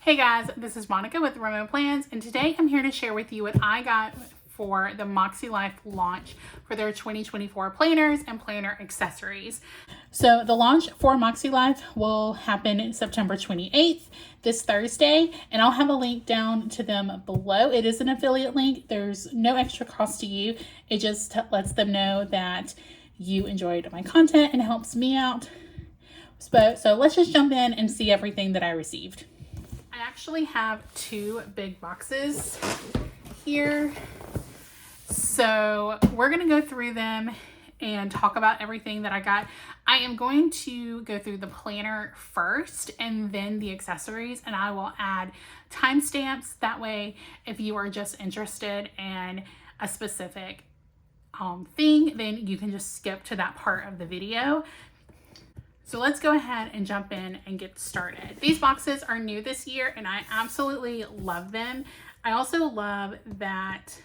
Hey guys, this is Monica with romoplans, and today I'm here to share with you what I got for the MakseLife launch for their 2024 planners and planner accessories. So the launch for MakseLife will happen September 28th, this Thursday, and I'll have a link down to them below. It is an affiliate link. There's no extra cost to you. It just lets them know that you enjoyed my content and helps me out. So let's just jump in and see everything that I received. I actually have two big boxes here. So we're going to go through them and talk about everything that I got. I am going to go through the planner first and then the accessories, and I will add timestamps. That way, if you are just interested in a specific thing, then you can just skip to that part of the video. So let's go ahead and jump in and get started. These boxes are new this year and I absolutely love them. I also love that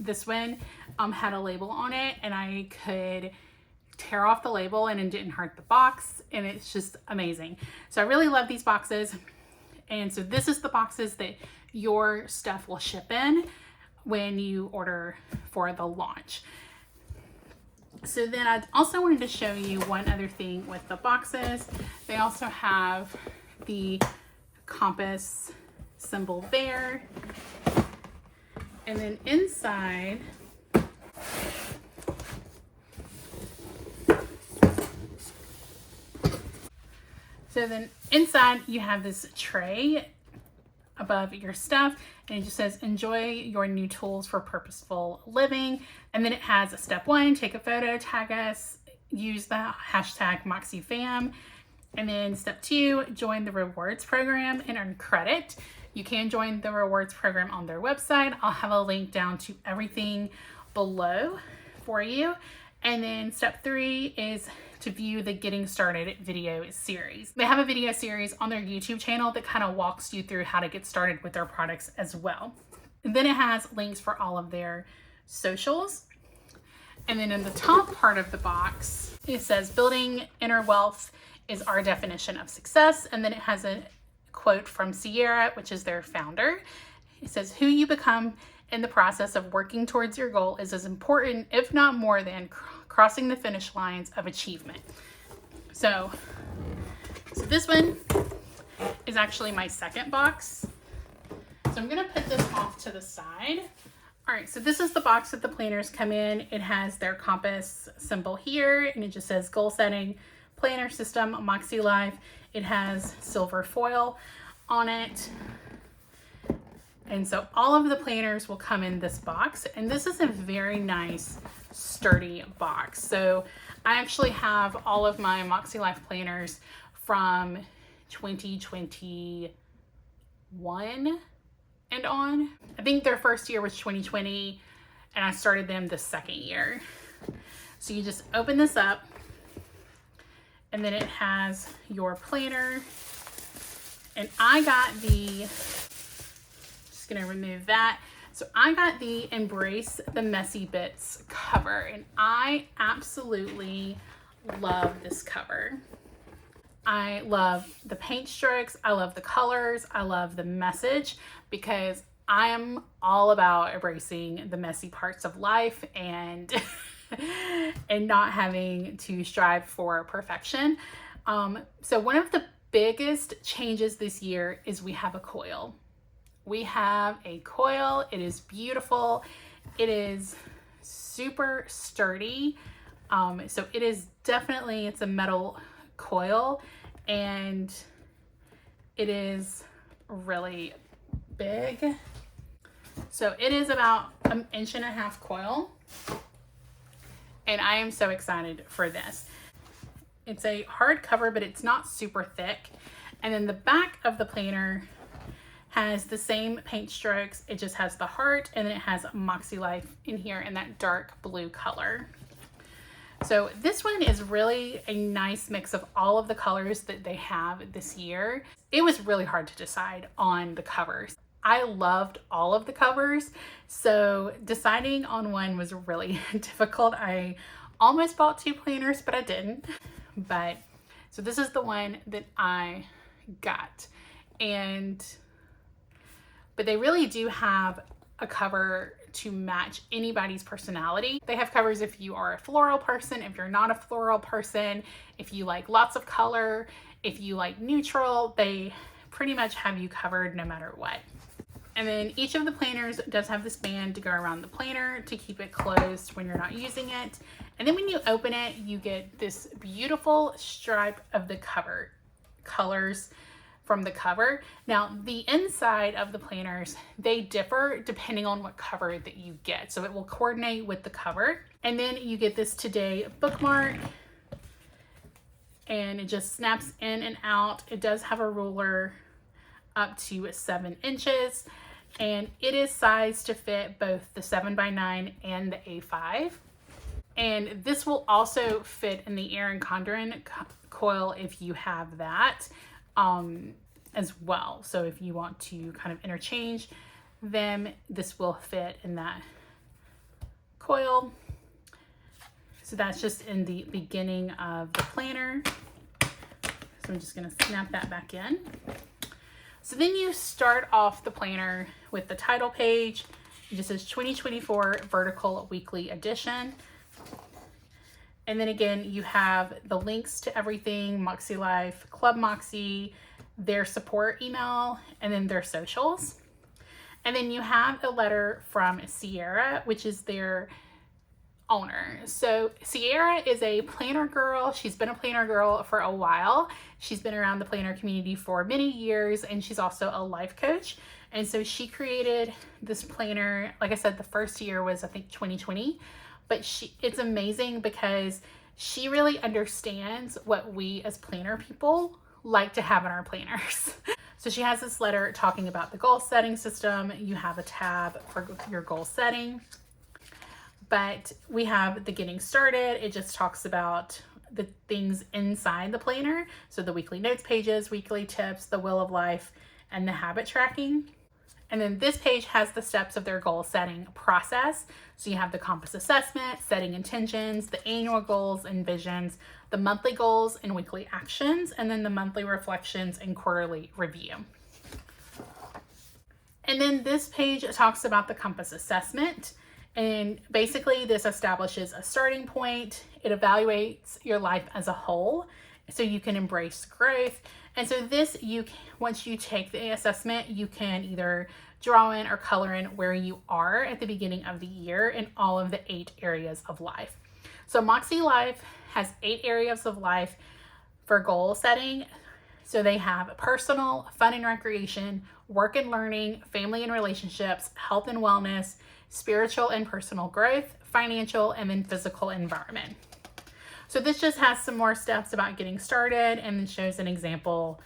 this one had a label on it and I could tear off the label and it didn't hurt the box, and it's just amazing. So I really love these boxes. And so this is the boxes that your stuff will ship in when you order for the launch. So then I also wanted to show you one other thing with the boxes. They also have the compass symbol there. And then inside, you have this tray above your stuff, and it just says enjoy your new tools for purposeful living. And then it has a step 1, take a photo, tag us, use the hashtag maksefam. And then step 2, join the rewards program and earn credit. You can join the rewards program on their website. I'll have a link down to everything below for you. And then step 3 is to view the Getting Started video series. They have a video series on their YouTube channel that kind of walks you through how to get started with their products as well. And then it has links for all of their socials. And then in the top part of the box, it says building inner wealth is our definition of success. And then it has a quote from Sierra, which is their founder. It says, who you become in the process of working towards your goal is as important, if not more than, crossing the finish lines of achievement. So this one is actually my second box. So I'm going to put this off to the side. All right, so this is the box that the planners come in. It has their compass symbol here, and it just says goal setting planner system MakseLife. It has silver foil on it. And so all of the planners will come in this box, and this is a very nice sturdy box. So I actually have all of my MakseLife planners from 2021 and on. I think their first year was 2020, and I started them the second year. So you just open this up, and then it has your planner. And I got the, just gonna remove that. So I got the Embrace the Messy Bits cover, and I absolutely love this cover. I love the paint strokes, I love the colors, I love the message, because I am all about embracing the messy parts of life and and not having to strive for perfection. So one of the biggest changes this year is we have a coil. We have a coil. It is beautiful. It is super sturdy. So it is definitely, it's a metal coil, and it is really big. So it is about 1.5 inches coil, and I am so excited for this. It's a hard cover, but it's not super thick. And then the back of the planner has the same paint strokes. It just has the heart, and then it has MakseLife in here in that dark blue color. So this one is really a nice mix of all of the colors that they have this year. It was really hard to decide on the covers. I loved all of the covers, so deciding on one was really difficult. I almost bought 2 planners, but I didn't. But so this is the one that I got, and but they really do have a cover to match anybody's personality. They have covers if you are a floral person, if you're not a floral person, if you like lots of color, if you like neutral, they pretty much have you covered no matter what. And then each of the planners does have this band to go around the planner to keep it closed when you're not using it. And then when you open it, you get this beautiful stripe of the cover colors from the cover. Now, the inside of the planners, they differ depending on what cover that you get. So it will coordinate with the cover. And then you get this today bookmark, and it just snaps in and out. It does have a ruler up to 7 inches, and it is sized to fit both the 7x9 and the A5. And this will also fit in the Erin Condren coil if you have that as well. So if you want to kind of interchange them, this will fit in that coil. So that's just in the beginning of the planner. So I'm just going to snap that back in. So then you start off the planner with the title page. It just says 2024 Vertical Weekly Edition. And then again, you have the links to everything, MakseLife, Club Moxie, their support email, and then their socials. And then you have a letter from Sierra, which is their owner. So Sierra is a planner girl. She's been a planner girl for a while. She's been around the planner community for many years, and she's also a life coach. And so she created this planner. Like I said, the first year was, I think, 2020, but it's amazing because she really understands what we as planner people like to have in our planners. So she has this letter talking about the goal setting system. You have a tab for your goal setting. But we have the getting started. It just talks about the things inside the planner. So the weekly notes pages, weekly tips, the wheel of life, and the habit tracking. And then this page has the steps of their goal setting process. So you have the compass assessment, setting intentions, the annual goals and visions, the monthly goals and weekly actions, and then the monthly reflections and quarterly review. And then this page talks about the compass assessment. And basically this establishes a starting point. It evaluates your life as a whole so you can embrace growth. And so this, once you take the assessment, you can either draw in or color in where you are at the beginning of the year in all of the 8 areas of life. So MakseLife has 8 areas of life for goal setting. So they have personal, fun and recreation, work and learning, family and relationships, health and wellness, spiritual and personal growth, financial, and then physical environment. So this just has some more steps about getting started and then shows an example.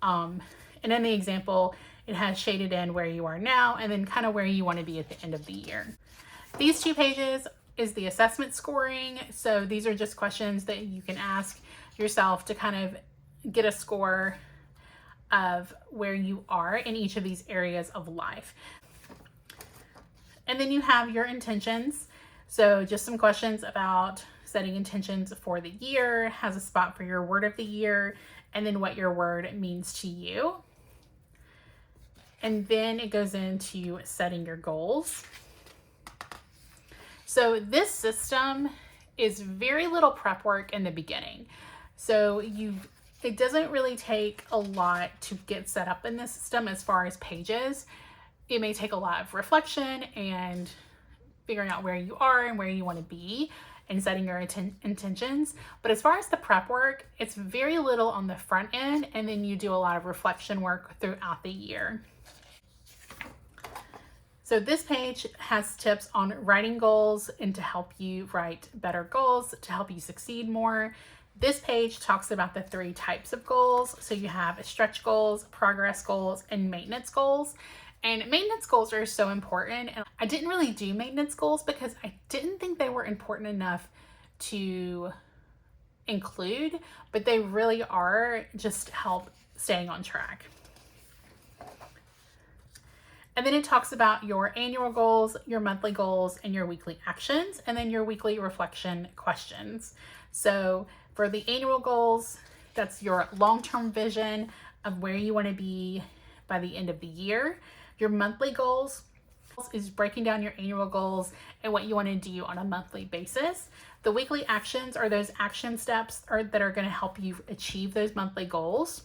And in the example, it has shaded in where you are now and then kind of where you want to be at the end of the year. These 2 pages is the assessment scoring. So these are just questions that you can ask yourself to kind of get a score of where you are in each of these areas of life. And then you have your intentions. So just some questions about setting intentions for the year, has a spot for your word of the year, and then what your word means to you. And then it goes into setting your goals. So this system is very little prep work in the beginning. So it doesn't really take a lot to get set up in this system as far as pages. It may take a lot of reflection and figuring out where you are and where you want to be and setting your intentions. But as far as the prep work, it's very little on the front end, and then you do a lot of reflection work throughout the year. So this page has tips on writing goals and to help you write better goals, to help you succeed more. This page talks about the 3 types of goals. So you have stretch goals, progress goals, and maintenance goals. And maintenance goals are so important. And I didn't really do maintenance goals because I didn't think they were important enough to include, but they really are just to help staying on track. And then it talks about your annual goals, your monthly goals, and your weekly actions, and then your weekly reflection questions. So for the annual goals, that's your long-term vision of where you want to be by the end of the year. Your monthly goals is breaking down your annual goals and what you want to do on a monthly basis. The weekly actions are those action steps that are going to help you achieve those monthly goals.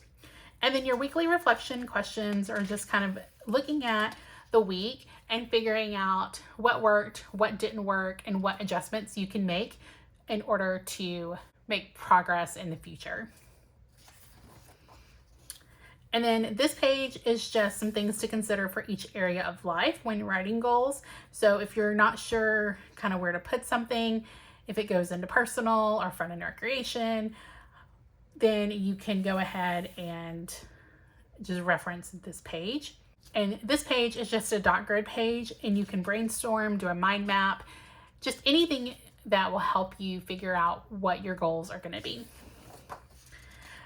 And then your weekly reflection questions are just kind of looking at the week and figuring out what worked, what didn't work, and what adjustments you can make in order to make progress in the future. And then this page is just some things to consider for each area of life when writing goals. So if you're not sure kind of where to put something, if it goes into personal or fun and recreation, then you can go ahead and just reference this page. And this page is just a dot grid page, and you can brainstorm, do a mind map, just anything that will help you figure out what your goals are going to be.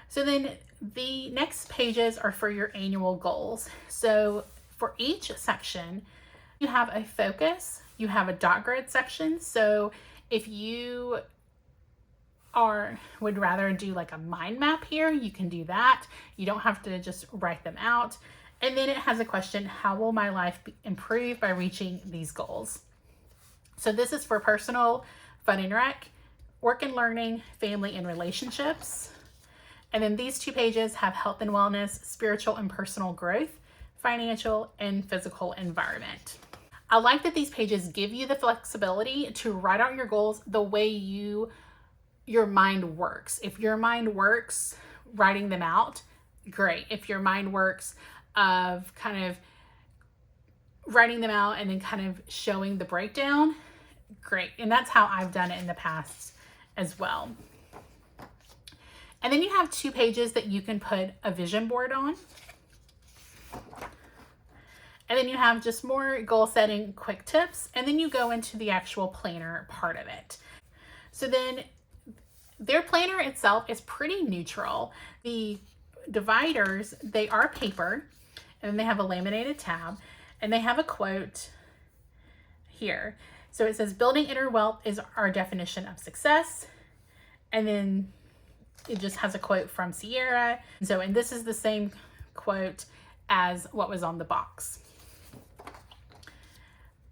So then the next pages are for your annual goals. So for each section, you have a focus, you have a dot grid section. So if you would rather do like a mind map here, you can do that. You don't have to just write them out. And then it has a question, how will my life improve by reaching these goals? So this is for personal, fun and rec, work and learning, family and relationships. And then these two pages have health and wellness, spiritual and personal growth, financial and physical environment. I like that these pages give you the flexibility to write out your goals the way your mind works. If your mind works writing them out, great. If your mind works of kind of writing them out and then kind of showing the breakdown, great. And that's how I've done it in the past as well. And then you have two pages that you can put a vision board on. And then you have just more goal setting quick tips. And then you go into the actual planner part of it. So then their planner itself is pretty neutral. The dividers, they are paper, and then they have a laminated tab, and they have a quote here. So it says, building inner wealth is our definition of success. And then it just has a quote from Sierra. And this is the same quote as what was on the box.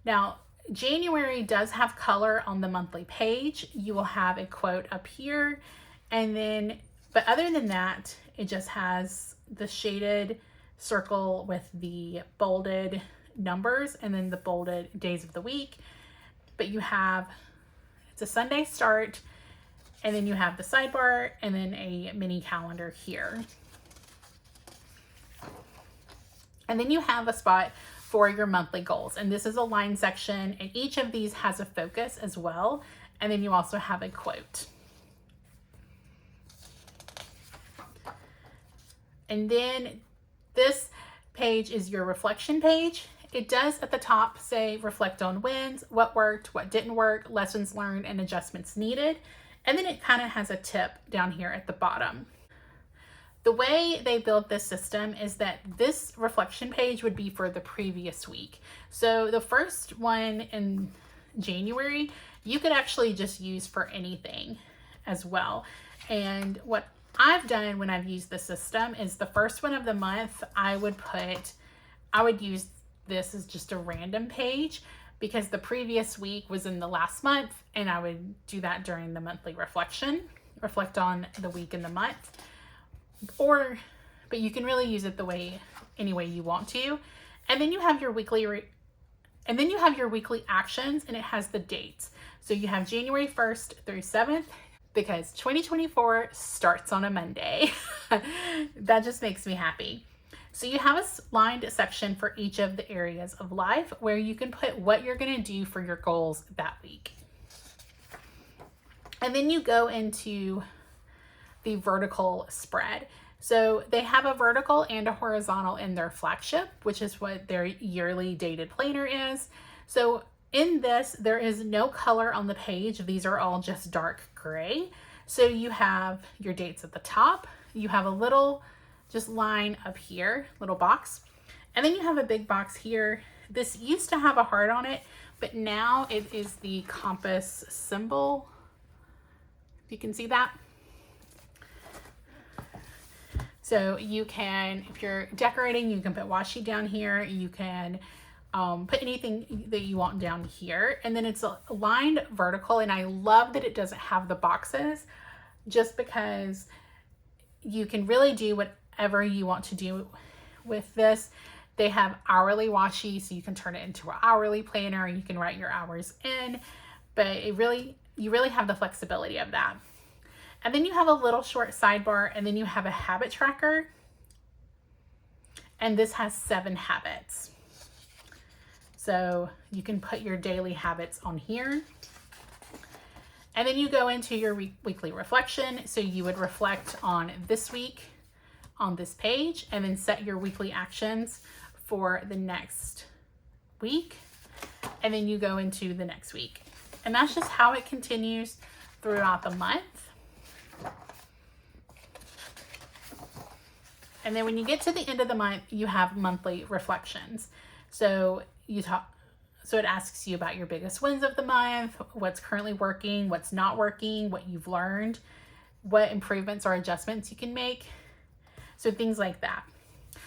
Now, January does have color on the monthly page. You will have a quote up here. And then, but other than that, it just has the shaded circle with the bolded numbers and then the bolded days of the week. But you have, it's a Sunday start, and then you have the sidebar and then a mini calendar here. And then you have a spot for your monthly goals. And this is a line section, and each of these has a focus as well. And then you also have a quote. And then this page is your reflection page. It does at the top say reflect on wins, what worked, what didn't work, lessons learned, and adjustments needed. And then it kind of has a tip down here at the bottom. The way they built this system is that this reflection page would be for the previous week. So the first one in January, you could actually just use for anything as well. And what I've done when I've used the system is the first one of the month, I would use this as just a random page because the previous week was in the last month, and I would do that during the monthly reflection, reflect on the week and the month. But you can really use it any way you want to. And then you have your weekly actions, and it has the dates. So you have January 1st through 7th because 2024 starts on a Monday. That just makes me happy. So you have a lined section for each of the areas of life where you can put what you're going to do for your goals that week. And then you go into the vertical spread. So they have a vertical and a horizontal in their flagship, which is what their yearly dated planner is. So in this, there is no color on the page. These are all just dark gray. So you have your dates at the top. You have a little just line up here, little box. And then you have a big box here. This used to have a heart on it, but now it is the compass symbol. If you can see that. So you can, if you're decorating, you can put washi down here. You can put anything that you want down here. And then it's lined vertical. And I love that it doesn't have the boxes, just because you can really do whatever you want to do with this. They have hourly washi, so you can turn it into an hourly planner. You can write your hours in, but you really have the flexibility of that. And then you have a little short sidebar, and then you have a habit tracker. And this has 7 habits. So you can put your daily habits on here. And then you go into your weekly reflection. So you would reflect on this week on this page, and then set your weekly actions for the next week. And then you go into the next week. And that's just how it continues throughout the month. And then when you get to the end of the month, you have monthly reflections. So it asks you about your biggest wins of the month, what's currently working, what's not working, what you've learned, what improvements or adjustments you can make. So things like that.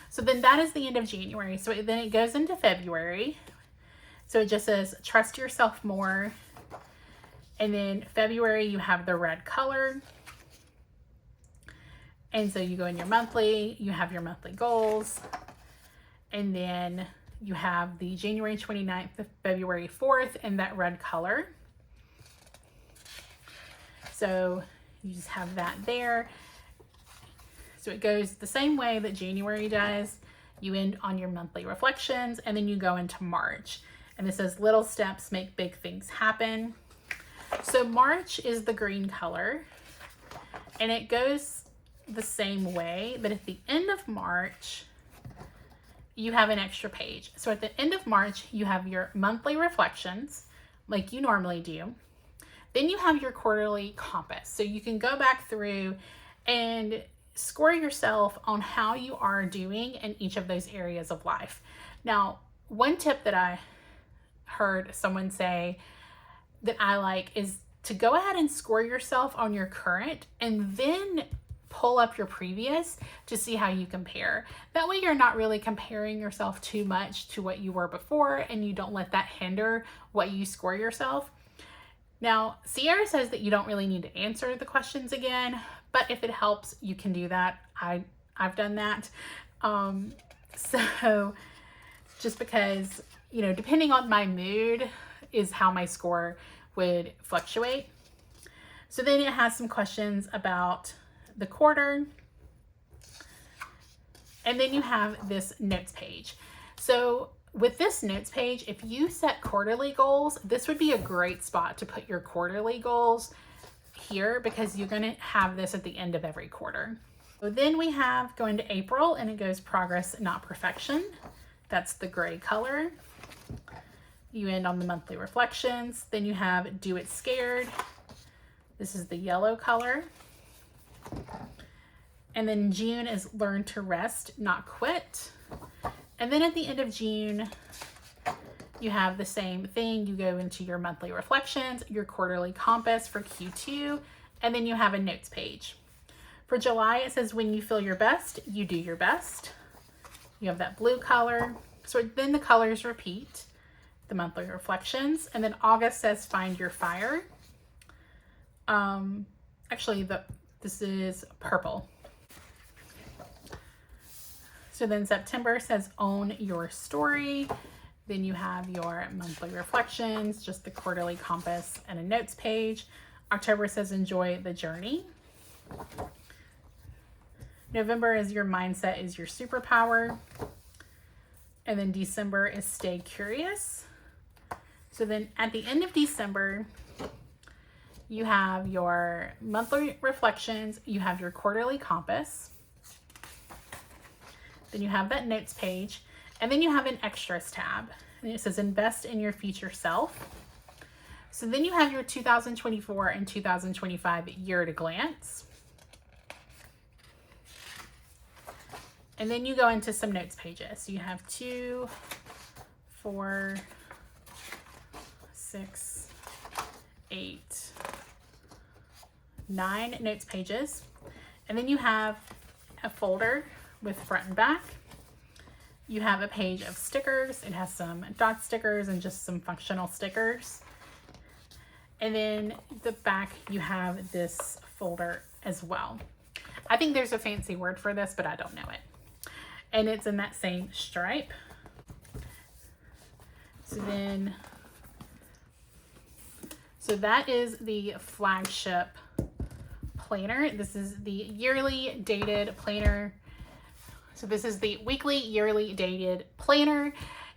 So then that is the end of January. So then it goes into February. So it just says, trust yourself more. And then February, you have the red color. And so you go in your monthly, you have your monthly goals. And then you have the January 29th to February 4th in that red color. So you just have that there. So it goes the same way that January does. You end on your monthly reflections, and then you go into March. And this says, little steps make big things happen. So March is the green color, and it goes the same way, but at the end of March, you have an extra page. So at the end of March, you have your monthly reflections, like you normally do. Then you have your quarterly compass. So you can go back through and score yourself on how you are doing in each of those areas of life. Now, one tip that I heard someone say that I like is to go ahead and score yourself on your current, and then pull up your previous to see how you compare. That way you're not really comparing yourself too much to what you were before, and you don't let that hinder what you score yourself. Now, Sierra says that you don't really need to answer the questions again, but if it helps, you can do that. I've done that. So just because, you know, depending on my mood is how my score would fluctuate. So then it has some questions about the quarter. And then you have this notes page. So with this notes page, if you set quarterly goals, this would be a great spot to put your quarterly goals here, because you're going to have this at the end of every quarter. So then we have going to April, and it goes progress, not perfection. That's the gray color. You end on the monthly reflections. Then you have do it scared. This is the yellow color. And then June is learn to rest, not quit. And then at the end of June, you have the same thing. You go into your monthly reflections, your quarterly compass for Q2, and then you have a notes page. For July, it says when you feel your best, you do your best. You have that blue color. So then the colors repeat, the monthly reflections. And then August says find your fire. Actually, this is purple. So then September says own your story. Then you have your monthly reflections, just the quarterly compass and a notes page. October says enjoy the journey. November is your mindset is your superpower. And then December is stay curious. So then at the end of December, you have your monthly reflections, you have your quarterly compass, then you have that notes page, and then you have an extras tab, and it says invest in your future self. So then you have your 2024 and 2025 year at a glance. And then you go into some notes pages. So you have 2, 4, 6, 8, 9 notes pages. And then you have a folder with front and back. You have a page of stickers. It has some dot stickers and just some functional stickers. And then the back, you have this folder as well. I think there's a fancy word for this, but I don't know it. And it's in that same stripe. So that is the Flagship Planner. This is the yearly dated planner. So this is the weekly, yearly dated planner.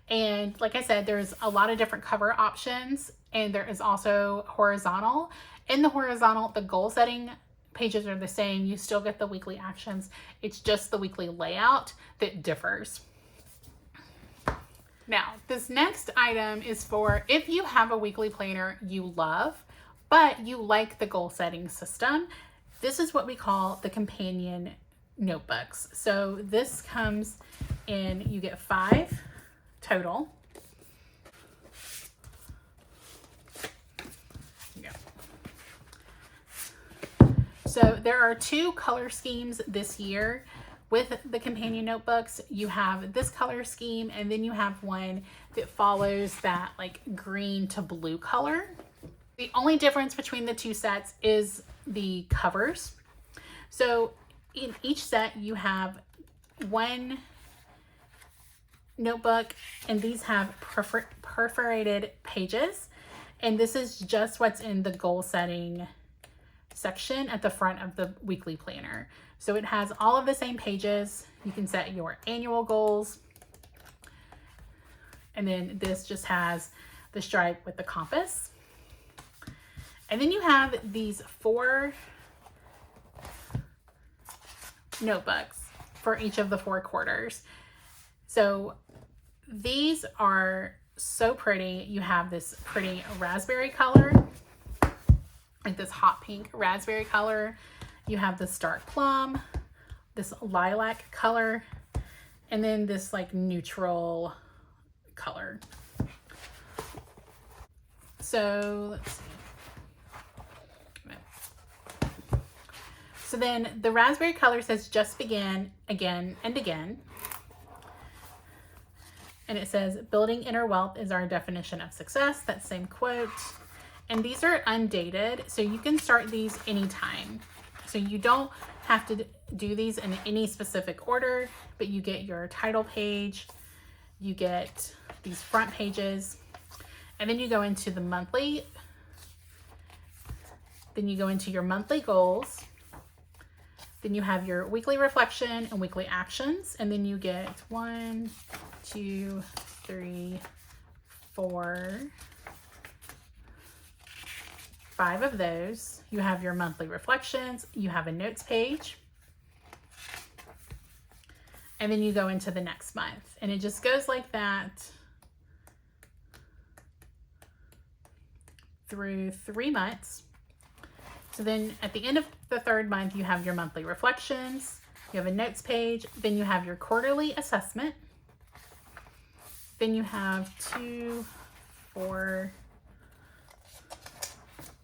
And like I said, there's a lot of different cover options, and there is also horizontal. In the horizontal, the goal setting pages are the same. You still get the weekly actions. It's just the weekly layout that differs. Now, this next item is for if you have a weekly planner you love, but you like the goal setting system. This is what we call the companion notebooks. So this comes in, you get 5 total. So there are 2 color schemes this year with the companion notebooks. You have this color scheme, and then you have one that follows that like green to blue color. The only difference between the 2 sets is the covers. So in each set you have 1 notebook, and these have perforated pages, and this is just what's in the goal setting section at the front of the weekly planner. So it has all of the same pages. You can set your annual goals, and then this just has the stripe with the compass. And then you have these 4 notebooks for each of the 4 quarters. So these are so pretty. You have this pretty raspberry color, like this hot pink raspberry color. You have this dark plum, this lilac color, and then this like neutral color. So let's see. So then the raspberry color says just begin again and again. And it says building inner wealth is our definition of success. That same quote. And these are undated, so you can start these anytime. So you don't have to do these in any specific order, but you get your title page, you get these front pages, and then you go into the monthly. Then you go into your monthly goals. Then you have your weekly reflection and weekly actions, and then you get 1, 2, 3, 4, 5 of those. You have your monthly reflections, you have a notes page, and then you go into the next month, and it just goes like that through 3 months. So then at the end of the 3rd month, you have your monthly reflections, you have a notes page, then you have your quarterly assessment, then you have 2, 4,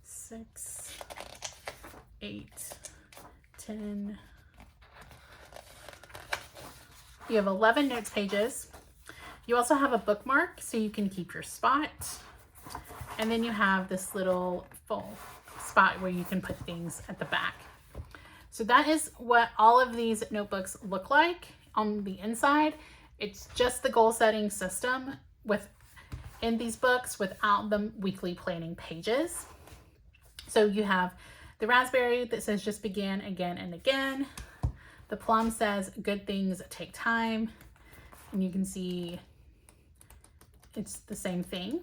6, 8, 10. You have 11 notes pages. You also have a bookmark so you can keep your spot. And then you have this little full spot where you can put things at the back. So that is what all of these notebooks look like on the inside. It's just the goal setting system in these books without the weekly planning pages. So you have the raspberry that says just begin again and again. The plum says good things take time. And you can see it's the same thing.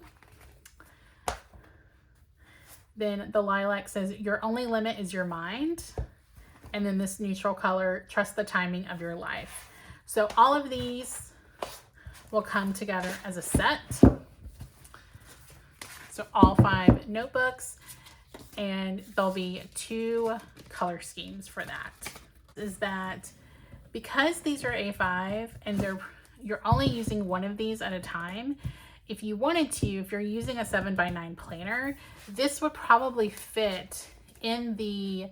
Then the lilac says your only limit is your mind. And then this neutral color, trust the timing of your life. So all of these will come together as a set. So all 5 notebooks, and there'll be 2 color schemes for that. Is that because these are A5 and you're only using one of these at a time, if you wanted to, if you're using a 7x9 planner, this would probably fit in the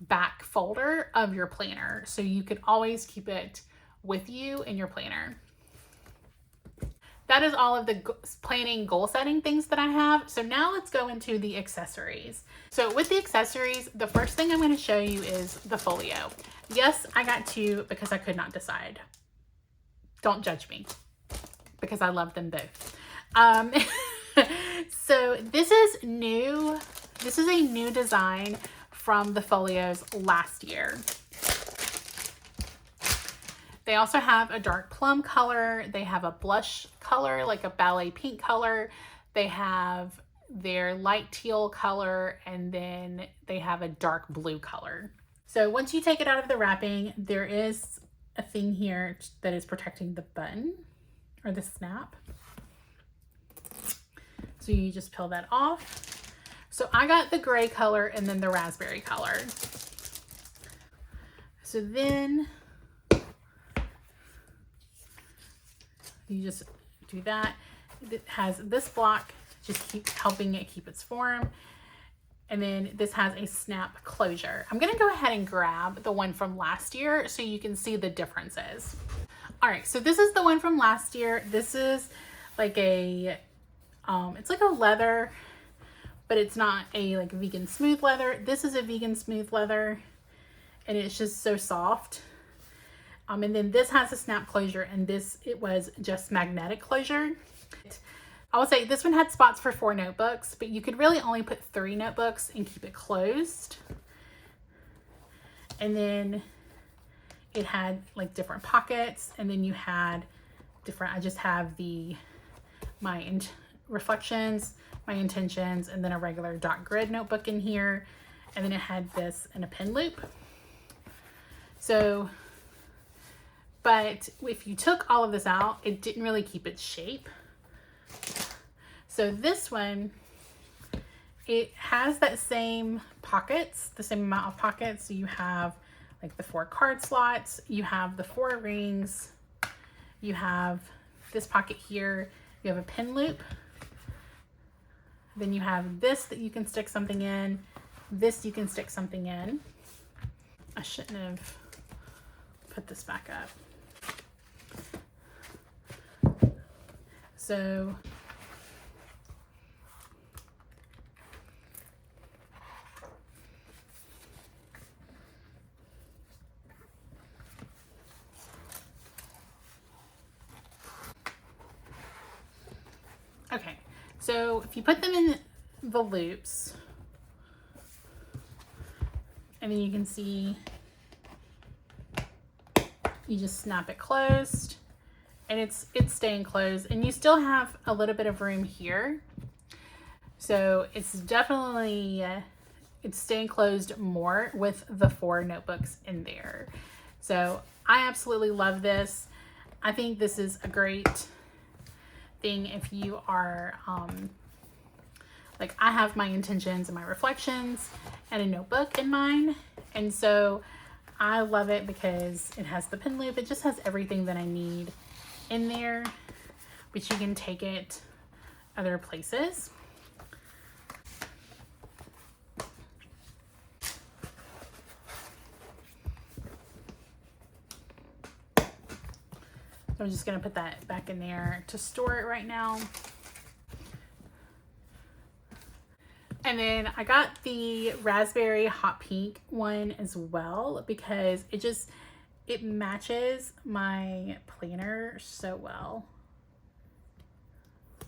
back folder of your planner, so you can always keep it with you in your planner. That is all of the planning goal setting things that I have. So now let's go into the accessories. So with the accessories, the first thing I'm going to show you is the folio. Yes, I got two because I could not decide. Don't judge me because I love them both. So this is new. This is a new design from the Folios last year. They also have a dark plum color. They have a blush color, like a ballet pink color. They have their light teal color, and then they have a dark blue color. So once you take it out of the wrapping, there is a thing here that is protecting the button or the snap. So you just peel that off. So I got the gray color and then the raspberry color. So then you just do that. It has this block, just keep helping it keep its form. And then this has a snap closure. I'm gonna go ahead and grab the one from last year so you can see the differences. All right, so this is the one from last year. This is like a, it's like a leather, but it's not a like vegan smooth leather. This is a vegan smooth leather, and it's just so soft. And then this has a snap closure, and this, it was just magnetic closure. I would say this one had spots for 4 notebooks, but you could really only put 3 notebooks and keep it closed. And then it had like different pockets, and then you had different, I just have my reflections, my intentions, and then a regular dot grid notebook in here. And then it had this and a pen loop. So, but if you took all of this out, it didn't really keep its shape. So this one, it has that same pockets, the same amount of pockets. So you have like the 4 card slots, you have the 4 rings, you have this pocket here, you have a pen loop, then you have this that you can stick something in, this you can stick something in. I shouldn't have put this back up. So okay, so if you put them in the loops, and then you can see, you just snap it closed, and it's staying closed, and you still have a little bit of room here. So it's definitely, it's staying closed more with the 4 notebooks in there. So I absolutely love this. I think this is a great thing if you are, like I have my intentions and my reflections and a notebook in mine. And so I love it because it has the pen loop. It just has everything that I need in there, but you can take it other places. So I'm just going to put that back in there to store it right now. And then I got the raspberry hot pink one as well because it matches my planner so well.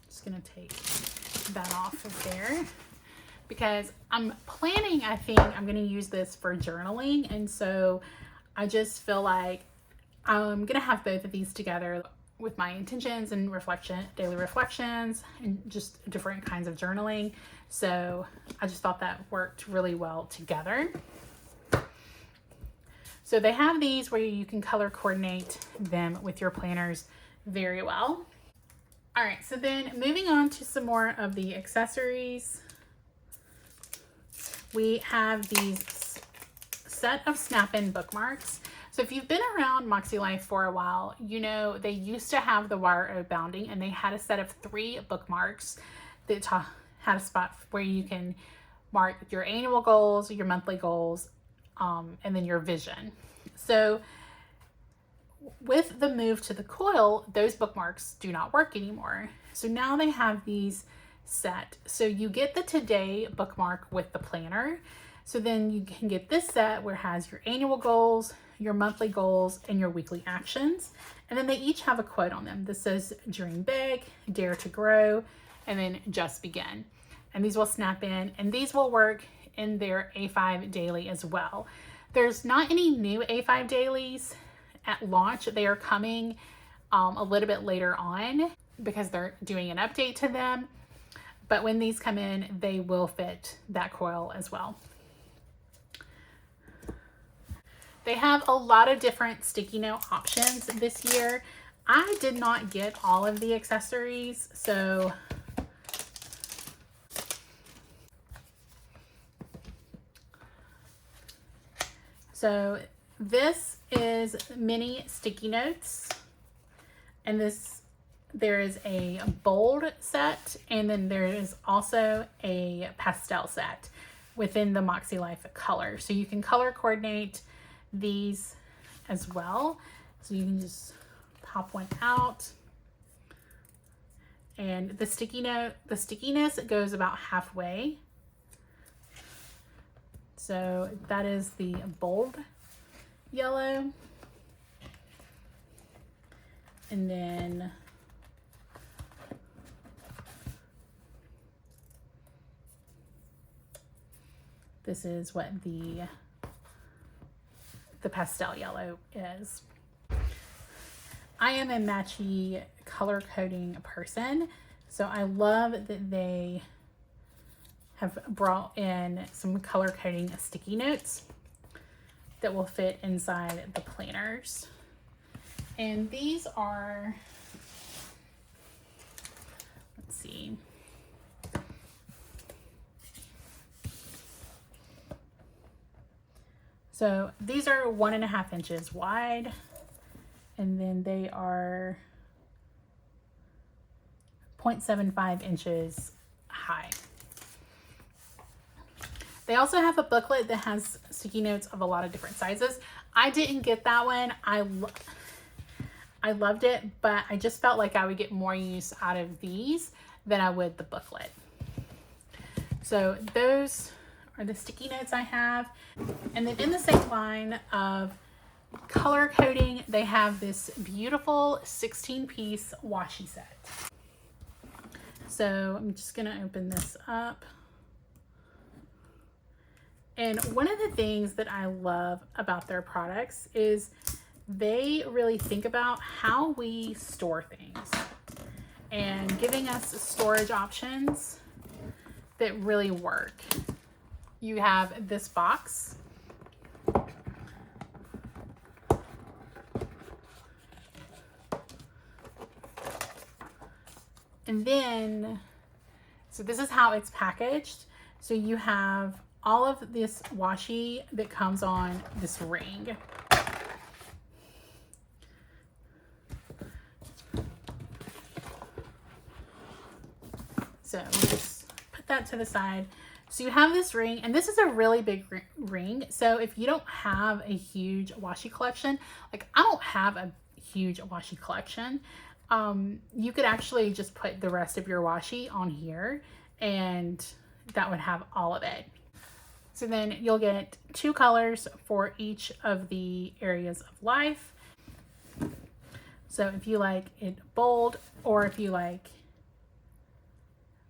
Just gonna take that off of there because I'm planning, I think I'm gonna use this for journaling. And so I just feel like I'm gonna have both of these together with my intentions and daily reflections and just different kinds of journaling. So I just thought that worked really well together. So they have these where you can color coordinate them with your planners very well. All right, so then moving on to some more of the accessories. We have these set of snap-in bookmarks. So if you've been around MakseLife for a while, you know they used to have the wire bounding, and they had a set of 3 bookmarks that had a spot where you can mark your annual goals, your monthly goals, and then your vision. So with the move to the coil, those bookmarks do not work anymore. So now they have these set. So you get the today bookmark with the planner. So then you can get this set where it has your annual goals, your monthly goals, and your weekly actions. And then they each have a quote on them. This says dream big, dare to grow, and then just begin. And these will snap in, and these will work in their A5 daily as well. There's not any new A5 dailies at launch. They are coming a little bit later on because they're doing an update to them. But when these come in, they will fit that coil as well. They have a lot of different sticky note options this year. I did not get all of the accessories, so this is mini sticky notes, and there is a bold set, and then there is also a pastel set within the MakseLife color. So you can color coordinate these as well. So you can just pop one out, and the stickiness goes about halfway. So that is the bold yellow. And then this is what the pastel yellow is. I am a matchy color coding person, so I love that they have brought in some color coding sticky notes that will fit inside the planners. And these are, let's see. So these are 1.5 inches wide, and then they are 0.75 inches high. They also have a booklet that has sticky notes of a lot of different sizes. I didn't get that one. I loved it, but I just felt like I would get more use out of these than I would the booklet. So those are the sticky notes I have. And then in the same line of color coding, they have this beautiful 16-piece washi set. So I'm just gonna open this up. And one of the things that I love about their products is they really think about how we store things and giving us storage options that really work. You have this box. And then, so this is how it's packaged. So you have all of this washi that comes on this ring. So we'll just put that to the side. So you have this ring, and this is a really big ring. So if you don't have a huge washi collection, like I don't have a huge washi collection, you could actually just put the rest of your washi on here, and that would have all of it. So then you'll get 2 colors for each of the areas of life. So if you like it bold, or if you like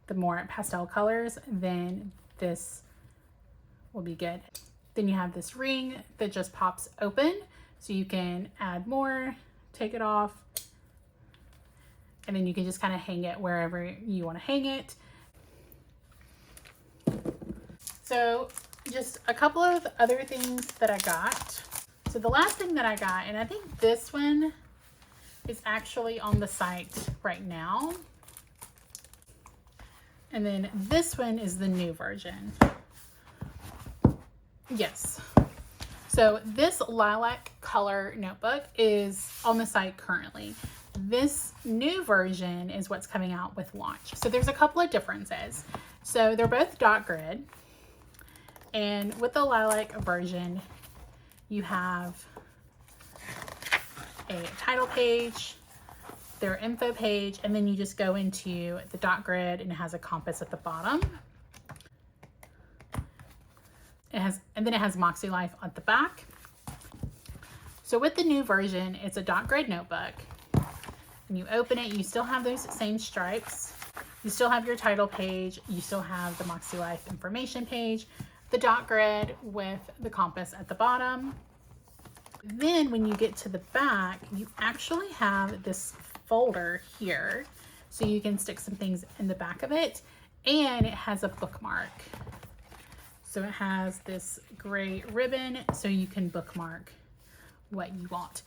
the more pastel colors, then this will be good. Then you have this ring that just pops open, so you can add more, take it off, and then you can just kind of hang it wherever you want to hang it. So just a couple of other things that I got. So the last thing that I got, and I think this one is actually on the site right now. And then this one is the new version. Yes. So this lilac color notebook is on the site currently. This new version is what's coming out with launch. So there's a couple of differences. So they're both dot grid. And with the lilac version, You have a title page, their info page, and then you just go into the dot grid and it has a compass at the bottom. And then it has MakseLife at the back. So with the new version, it's a dot grid notebook. When you open it, you still have those same stripes. You still have your title page. You still have the MakseLife information page, the dot grid with the compass at the bottom. Then when you get to the back, you actually have this folder here. So you can stick some things in the back of it, and it has a bookmark. So it has this gray ribbon so you can bookmark what you want.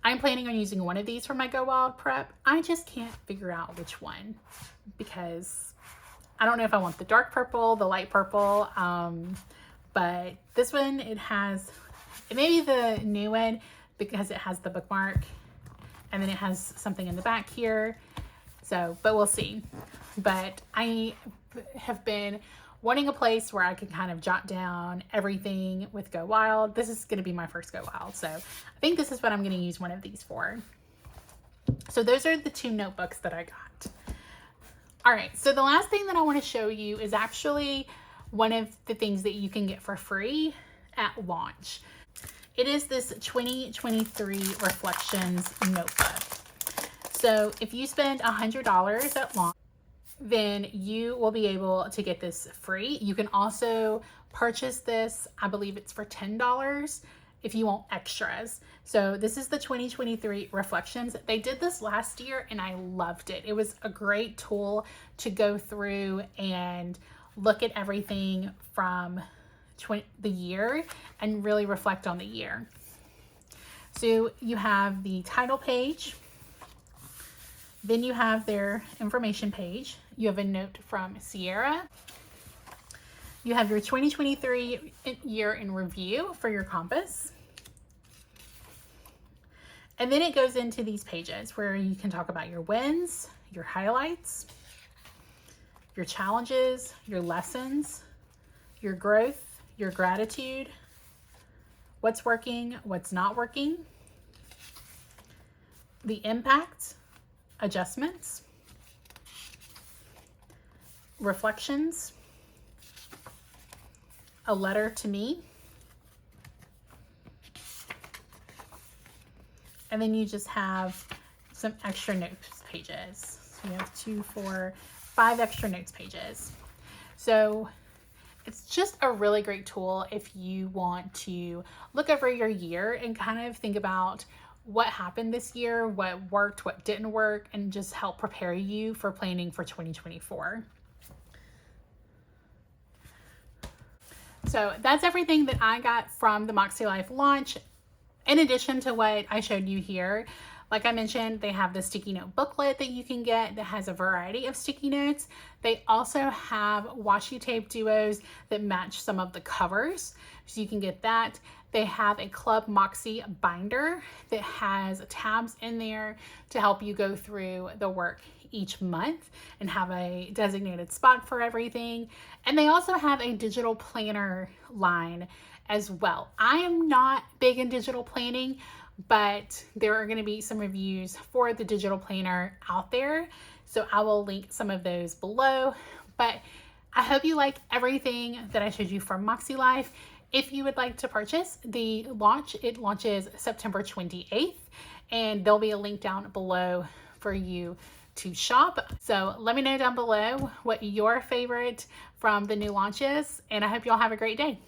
I'm planning on using one of these for my Go Wild prep. I just can't figure out which one because I don't know if I want the dark purple, the light purple, but this one, it may be the new one because it has the bookmark and then it has something in the back here. So, but we'll see. But I have been wanting a place where I can kind of jot down everything with Go Wild. This is going to be my first Go Wild. So I think this is what I'm going to use one of these for. So those are the two notebooks that I got. All right. So the last thing that I want to show you is actually one of the things that you can get for free at launch. It is this 2023 Reflections notebook. So if you spend $100 at launch, then you will be able to get this free. You can also purchase this, I believe it's for $10 if you want extras. So this is the 2023 Reflections. They did this last year and I loved it. It was a great tool to go through and look at everything from the year and really reflect on the year. So you have the title page, then you have their information page. You have a note from Sierra. You have your 2023 year in review for your compass. And then it goes into these pages where you can talk about your wins, your highlights, your challenges, your lessons, your growth, your gratitude, what's working, what's not working, the impact, adjustments, reflections, a letter to me, and then you just have some extra notes pages. So you have 2, 4, 5 extra notes pages. So it's just a really great tool if you want to look over your year and kind of think about what happened this year, what worked, what didn't work, and just help prepare you for planning for 2024. So that's everything that I got from the MakseLife launch. In addition to what I showed you here, like I mentioned, they have the sticky note booklet that you can get that has a variety of sticky notes. They also have washi tape duos that match some of the covers, so you can get that. They have a Club Moxie binder that has tabs in there to help you go through the work each month and have a designated spot for everything. And they also have a digital planner line as well. I am not big in digital planning, but there are going to be some reviews for the digital planner out there. So I will link some of those below. But I hope you like everything that I showed you from MakseLife. If you would like to purchase the launch, it launches September 28th, and there'll be a link down below for you to shop. So let me know down below what your favorite from the new launch is, and I hope you all have a great day.